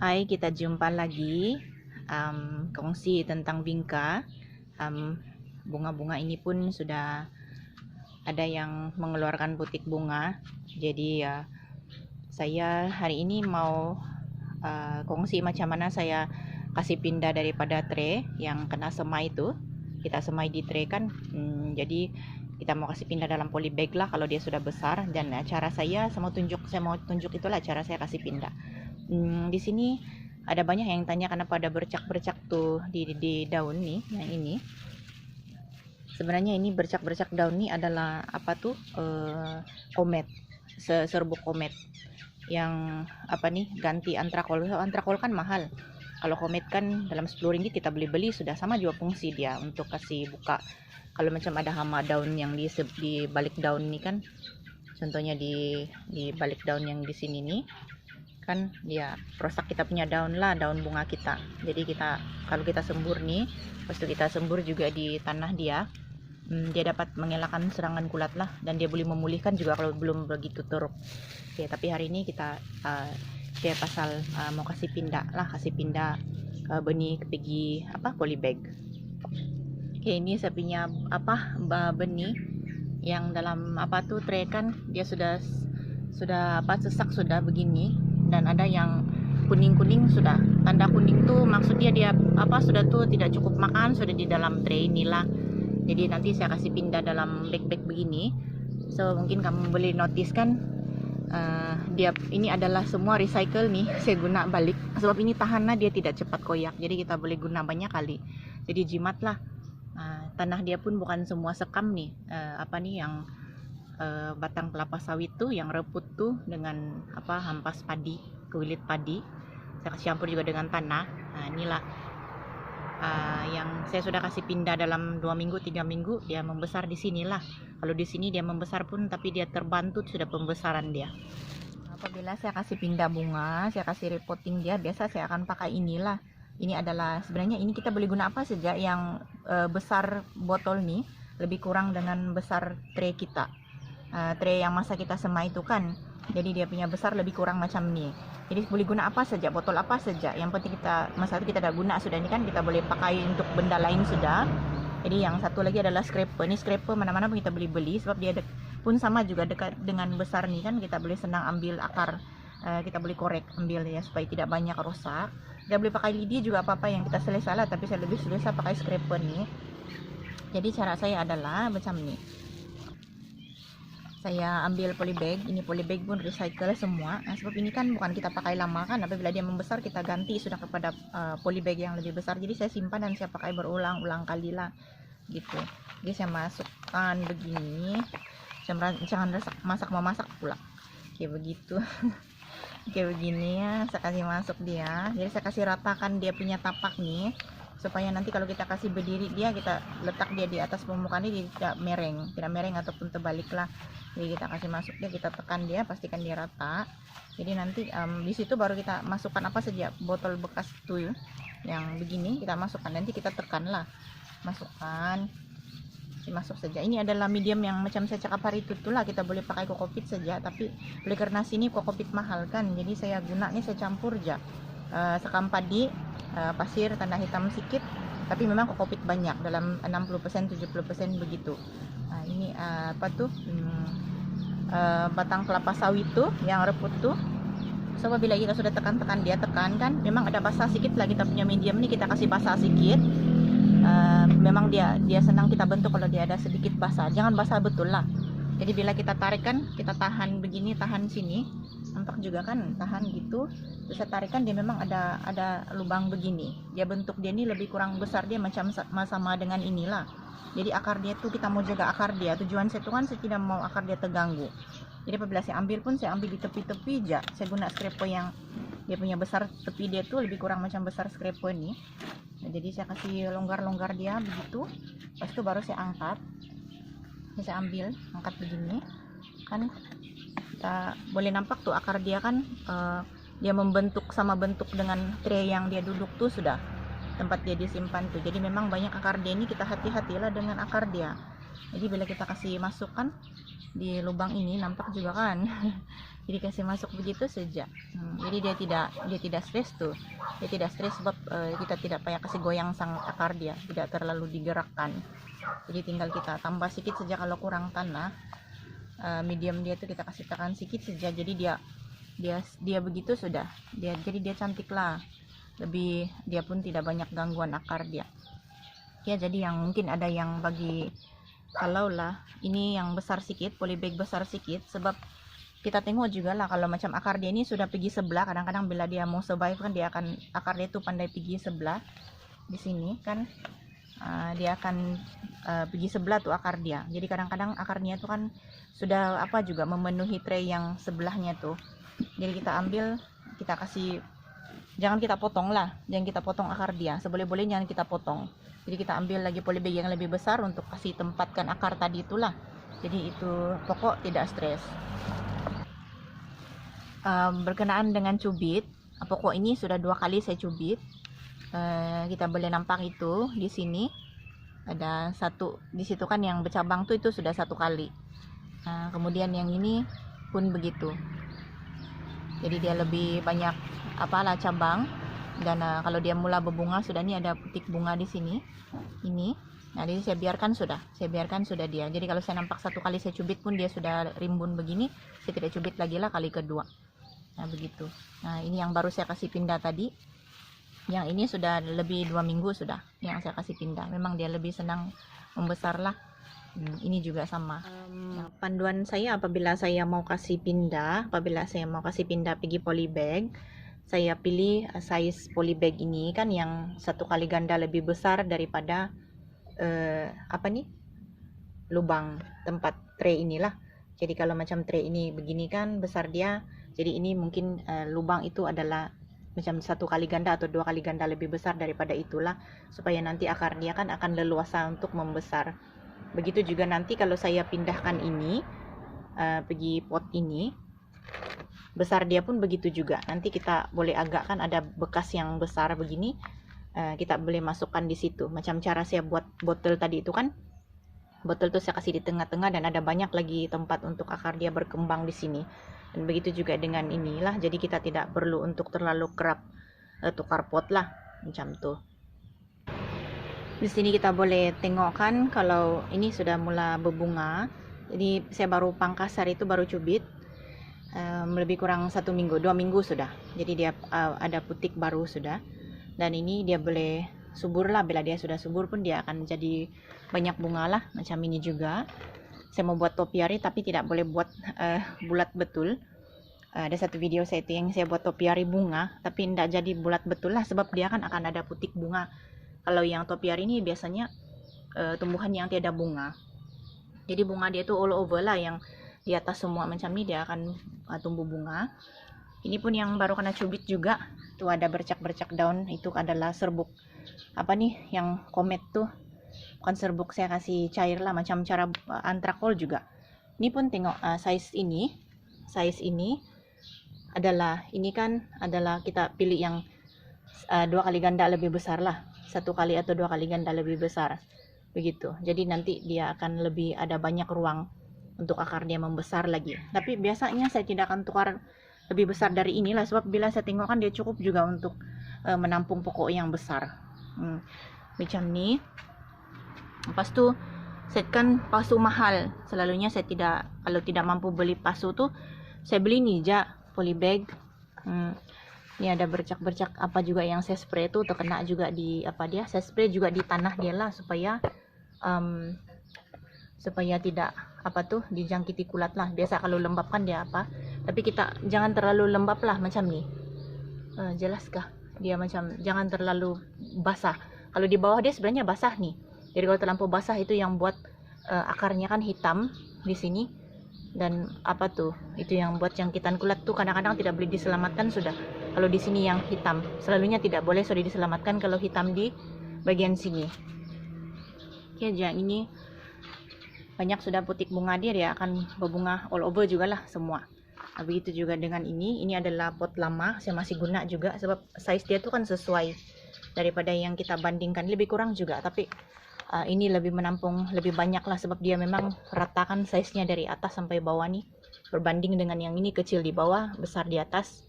Hai, kita jumpa lagi. Kongsi tentang bingka. Bunga-bunga ini pun sudah ada yang mengeluarkan butik bunga. Jadi ya, saya hari ini mau kongsi macam mana saya kasih pindah daripada tray yang kena semai itu. Kita semai di tray kan, jadi kita mau kasih pindah dalam polybag lah kalau dia sudah besar. Dan cara saya mau tunjuk itulah cara saya kasih pindah. Di sini ada banyak yang tanya kenapa ada bercak-bercak tuh di daun nih, yang ini. Sebenarnya ini bercak-bercak daun nih adalah apa tuh? Komet, serbuk komet yang apa nih ganti antrakol. Antrakol kan mahal. Kalau komet kan dalam 10 ringgit kita beli sudah, sama juga fungsi dia untuk kasih buka. Kalau macam ada hama daun yang di balik daun nih kan, contohnya di balik daun yang di sini nih kan dia perusak kita punya daun lah, daun bunga kita. Jadi kita kalau kita sembur nih, pas kita sembur juga di tanah dia, dia dapat mengelakkan serangan kulat lah, dan dia boleh memulihkan juga kalau belum begitu teruk. Oke, tapi hari ini kita share pasal mau kasih pindah benih pergi apa polybag. Oke, ini saya punya apa benih yang dalam apa tuh tray kan dia sudah apa sesak sudah begini, dan ada yang kuning-kuning sudah. Tanda kuning tuh maksud dia apa sudah tuh tidak cukup makan, sudah di dalam tray inilah. Jadi nanti saya kasih pindah dalam bag-bag begini. So mungkin kamu boleh notice kan, dia ini adalah semua recycle nih. Saya guna balik sebab ini tahanlah dia tidak cepat koyak. Jadi kita boleh guna banyak kali. Jadi jimat lah. Tanah dia pun bukan semua sekam nih. Apa nih yang batang kelapa sawit tuh yang reput tuh dengan apa hampas padi, kulit padi. Saya kasih campur juga dengan tanah. Inilah yang saya sudah kasih pindah dalam 2 minggu 3 minggu dia membesar di sinilah. Kalau di sini dia membesar pun tapi dia terbantu sudah pembesaran dia. Apabila saya kasih pindah bunga, saya kasih repotting dia, biasa saya akan pakai inilah. Ini adalah sebenarnya ini kita boleh guna apa saja yang besar botol nih, lebih kurang dengan besar tray kita. Tray yang masa kita semai itu kan, jadi dia punya besar lebih kurang macam ni. Jadi boleh guna apa saja, botol apa saja, yang penting kita masa itu kita dah guna sudah ni kan, kita boleh pakai untuk benda lain sudah. Jadi yang satu lagi adalah scraper. Ni scraper mana-mana pun kita boleh beli sebab dia pun sama juga dekat dengan besar ni kan, kita boleh senang ambil akar, kita boleh korek ambil ya supaya tidak banyak rosak. Kita boleh pakai lidi juga apa-apa yang kita selesa lah, tapi saya lebih selesa pakai scraper ni. Jadi cara saya adalah macam ni. Saya ambil polybag, ini polybag pun recycle semua. Sebab ini kan bukan kita pakai lama kan, apabila dia membesar kita ganti sudah kepada polybag yang lebih besar. Jadi saya simpan dan saya pakai berulang-ulang kali lah gitu. Jadi saya masukkan begini, jangan memasak pula kayak begitu. Kayak begini ya, saya kasih masuk dia. Jadi saya kasih ratakan dia punya tapak nih, supaya nanti kalau kita kasih berdiri dia, kita letak dia di atas permukaan dia tidak mereng ataupun terbalik lah. Jadi kita kasih masuk dia, kita tekan dia, pastikan dia rata. Jadi nanti di situ baru kita masukkan apa saja, botol bekas tuh yang begini kita masukkan, nanti kita tekan lah, masukkan, dimasuk saja. Ini adalah medium yang macam saya cakap hari itu lah, kita boleh pakai kokopit saja, tapi oleh karena sini kokopit mahal kan, jadi saya guna nih, saya campur aja sekam padi, pasir, tanah hitam sedikit, tapi memang kokopit banyak dalam 60% 70% begitu. Ini apa tuh batang kelapa sawit tuh yang reput tuh. So apabila kita sudah tekan dia, tekan kan, memang ada basah sedikit lah, kita punya medium nih kita kasih basah sedikit. Memang dia senang kita bentuk kalau dia ada sedikit basah, jangan basah betul lah. Jadi bila kita tarik kan, kita tahan begini, tahan sini, nampak juga kan, tahan gitu. Terus saya tarik kan, dia memang ada lubang begini. Dia bentuk dia ini lebih kurang besar, dia macam sama dengan inilah. Jadi akar dia tuh kita mau jaga akar dia. Tujuan saya tuh kan saya tidak mau akar dia terganggu. Jadi apabila saya ambil pun saya ambil di tepi-tepi aja. Saya guna scraper yang dia punya besar, tepi dia tuh lebih kurang macam besar scraper nih. Jadi saya kasih longgar-longgar dia begitu. Pas itu baru saya angkat. Saya ambil, angkat begini kan, kita boleh nampak tuh akar dia kan, dia membentuk sama bentuk dengan tray yang dia duduk tuh sudah tempat dia disimpan tuh. Jadi memang banyak akar dia ini, kita hati-hatilah dengan akar dia. Jadi bila kita kasih masukkan di lubang ini nampak juga kan. Jadi kasih masuk begitu saja. Jadi dia tidak stres tuh. Dia tidak stres sebab kita tidak payah kasih goyang sang akar dia, tidak terlalu digerakkan. Jadi tinggal kita tambah sedikit saja kalau kurang tanah. Medium dia tuh kita kasih tekan sedikit saja. Jadi dia begitu sudah. Jadi dia cantik lah. Lebih dia pun tidak banyak gangguan akar dia. Ya, jadi yang mungkin ada yang bagi kalau lah ini yang besar sedikit, polybag besar sedikit, sebab kita tengok juga lah kalau macam akar dia ini sudah pergi sebelah. Kadang-kadang bila dia mau survive kan dia akan akar dia itu pandai pergi sebelah di sini kan. Dia akan pergi sebelah tuh akar dia. Jadi kadang-kadang akarnya itu kan sudah apa juga memenuhi tray yang sebelahnya tuh. Jadi kita ambil, kita kasih, jangan kita potong lah, jangan kita potong akar dia, seboleh-bolehnya jangan kita potong. Jadi kita ambil lagi polybag yang lebih besar untuk kasih tempatkan akar tadi itulah. Jadi itu pokok tidak stres. Berkenaan dengan cubit, pokok ini sudah 2 kali saya cubit. Kita boleh nampak itu di sini ada satu, di situ kan yang bercabang tuh itu sudah 1 kali. Kemudian yang ini pun begitu. Jadi dia lebih banyak apalah cabang. Dan kalau dia mula berbunga sudah, nih ada putik bunga di sini ini. Nah, jadi saya biarkan sudah dia. Jadi kalau saya nampak 1 kali saya cubit pun dia sudah rimbun begini, saya tidak cubit lagi lah kali kedua. Nah begitu. Nah ini yang baru saya kasih pindah tadi. Yang ini sudah lebih 2 minggu sudah yang saya kasih pindah. Memang dia lebih senang membesar lah. Ini juga sama. Panduan saya apabila saya mau kasih pindah pergi polybag, saya pilih size polybag ini kan yang 1 kali ganda lebih besar daripada lubang tempat tray inilah. Jadi kalau macam tray ini begini kan besar dia, jadi ini mungkin lubang itu adalah macam 1 kali ganda atau 2 kali ganda lebih besar daripada itulah, supaya nanti akar dia kan akan leluasa untuk membesar. Begitu juga nanti kalau saya pindahkan ini pergi pot ini, besar dia pun begitu juga. Nanti kita boleh agak kan ada bekas yang besar begini, kita boleh masukkan di situ. Macam cara saya buat botol tadi itu kan, botol itu saya kasih di tengah-tengah dan ada banyak lagi tempat untuk akar dia berkembang di sini. Dan begitu juga dengan inilah, jadi kita tidak perlu untuk terlalu kerap tukar pot lah macam tuh. Di sini kita boleh tengokkan kalau ini sudah mula berbunga. Jadi saya baru pangkas hari itu, baru cubit. Lebih kurang 1 minggu, 2 minggu sudah. Jadi dia ada putik baru sudah. Dan ini dia boleh subur lah. Bila dia sudah subur pun dia akan jadi banyak bunga lah. Macam ini juga. Saya mau buat topiary tapi tidak boleh buat bulat betul. Ada satu video saya itu yang saya buat topiary bunga, tapi tidak jadi bulat betul lah, sebab dia kan akan ada putik bunga. Kalau yang topiary ini biasanya tumbuhan yang tiada bunga. Jadi bunga dia itu all over lah, yang di atas semua macam ini dia akan tumbuh bunga. Ini pun yang baru kena cubit juga. Tuh ada bercak-bercak daun, itu adalah serbuk. Apa nih yang komet tuh? Bukan serbuk, saya kasih cair lah macam cara antrakol juga. Ini pun tengok size ini adalah, ini kan adalah kita pilih yang 2 kali ganda lebih besar lah, 1 kali atau 2 kali ganda lebih besar begitu. Jadi nanti dia akan lebih ada banyak ruang untuk akar dia membesar lagi. Tapi biasanya saya tidak akan tukar lebih besar dari inilah, sebab bila saya tengok kan dia cukup juga untuk menampung pokok yang besar. Macam ni. Lepas tu setkan pasu mahal. Selalunya saya tidak, kalau tidak mampu beli pasu tu, saya beli Nija polybag. Ini ada bercak-bercak apa juga yang saya spray itu terkena juga di apa dia. Saya spray juga di tanah dia lah supaya tidak apa tuh dijangkiti kulat lah. Biasa kalau lembab kan dia apa. Tapi kita jangan terlalu lembab lah macam ni. Jelaskah? Dia macam jangan terlalu basah. Kalau di bawah dia sebenarnya basah nih. Jadi kalau terlampau basah itu yang buat akarnya kan hitam di sini. Dan apa tuh, itu yang buat jangkitan kulat tuh kadang-kadang tidak boleh diselamatkan sudah. Kalau di sini yang hitam, selalunya tidak boleh sudah diselamatkan kalau hitam di bagian sini. Oke, yang ini banyak sudah putik bunga dia akan berbunga all over juga lah semua. Nah, begitu juga dengan ini adalah pot lama, saya masih guna juga sebab size dia tuh kan sesuai daripada yang kita bandingkan, lebih kurang juga, tapi ini lebih menampung lebih banyak lah, sebab dia memang ratakan size-nya dari atas sampai bawah nih, berbanding dengan yang ini kecil di bawah, besar di atas.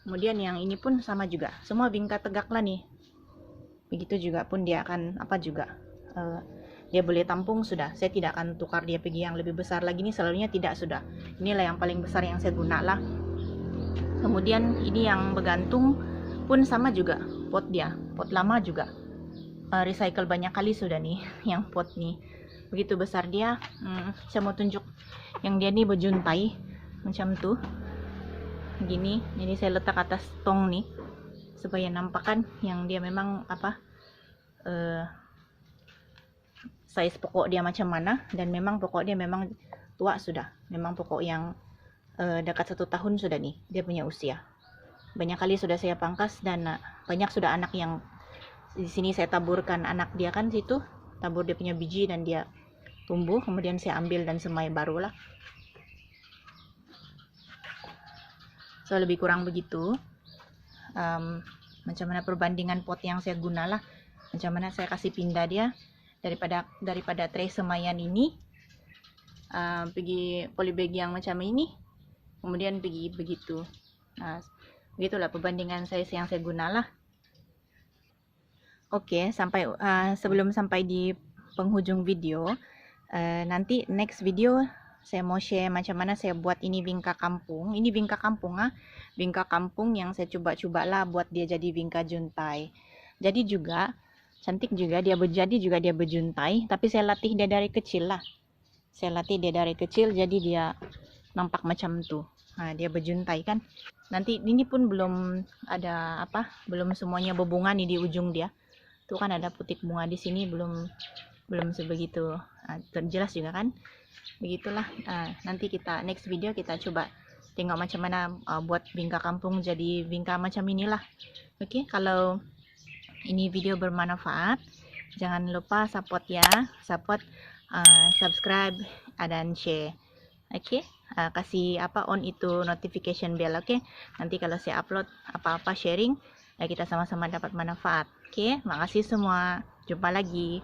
Kemudian yang ini pun sama juga, semua bingka tegak lah nih. Begitu juga pun dia akan dia boleh tampung sudah. Saya tidak akan tukar dia pergi yang lebih besar lagi nih, selalunya tidak sudah. Inilah yang paling besar yang saya guna lah. Kemudian ini yang bergantung pun sama juga, pot dia, pot lama juga. Recycle banyak kali sudah nih yang pot nih. Begitu besar dia. Saya mau tunjuk yang dia nih berjuntai macam tuh. Gini, jadi saya letak atas tong nih supaya nampakkan yang dia memang size pokok dia macam mana, dan memang pokok dia memang tua sudah, memang pokok yang dekat 1 tahun sudah nih dia punya usia. Banyak kali sudah saya pangkas dan banyak sudah anak yang di sini saya taburkan anak dia kan, situ tabur dia punya biji dan dia tumbuh, kemudian saya ambil dan semai barulah. So lebih kurang begitu. Macam mana perbandingan pot yang saya guna lah, macam mana saya kasih pindah dia daripada tray semaian ini pergi polybag yang macam ini, kemudian pergi begitu. Begitulah perbandingan size yang saya guna lah. Oke, sampai sebelum sampai di penghujung video, nanti next video saya mau share macam mana saya buat ini bingka kampung. Ini bingka kampung bingka kampung yang saya coba-coba lah buat dia jadi bingka juntai. Jadi juga cantik juga dia berjuntai, tapi saya latih dia dari kecil lah. Saya latih dia dari kecil jadi dia nampak macam tuh. Dia berjuntai kan. Nanti ini pun belum ada belum semuanya berbunga nih di ujung dia. Tuh kan ada putik bunga di sini, belum sebegitu jelas juga kan. Begitulah. Nanti kita next video kita coba tengok macam mana buat bingka kampung jadi bingka macam inilah. Oke, kalau ini video bermanfaat, jangan lupa support ya, subscribe dan share. Oke, kasih on itu notification bell. Oke, nanti kalau saya upload apa-apa sharing, kita sama-sama dapat manfaat. Oke, makasih semua, jumpa lagi.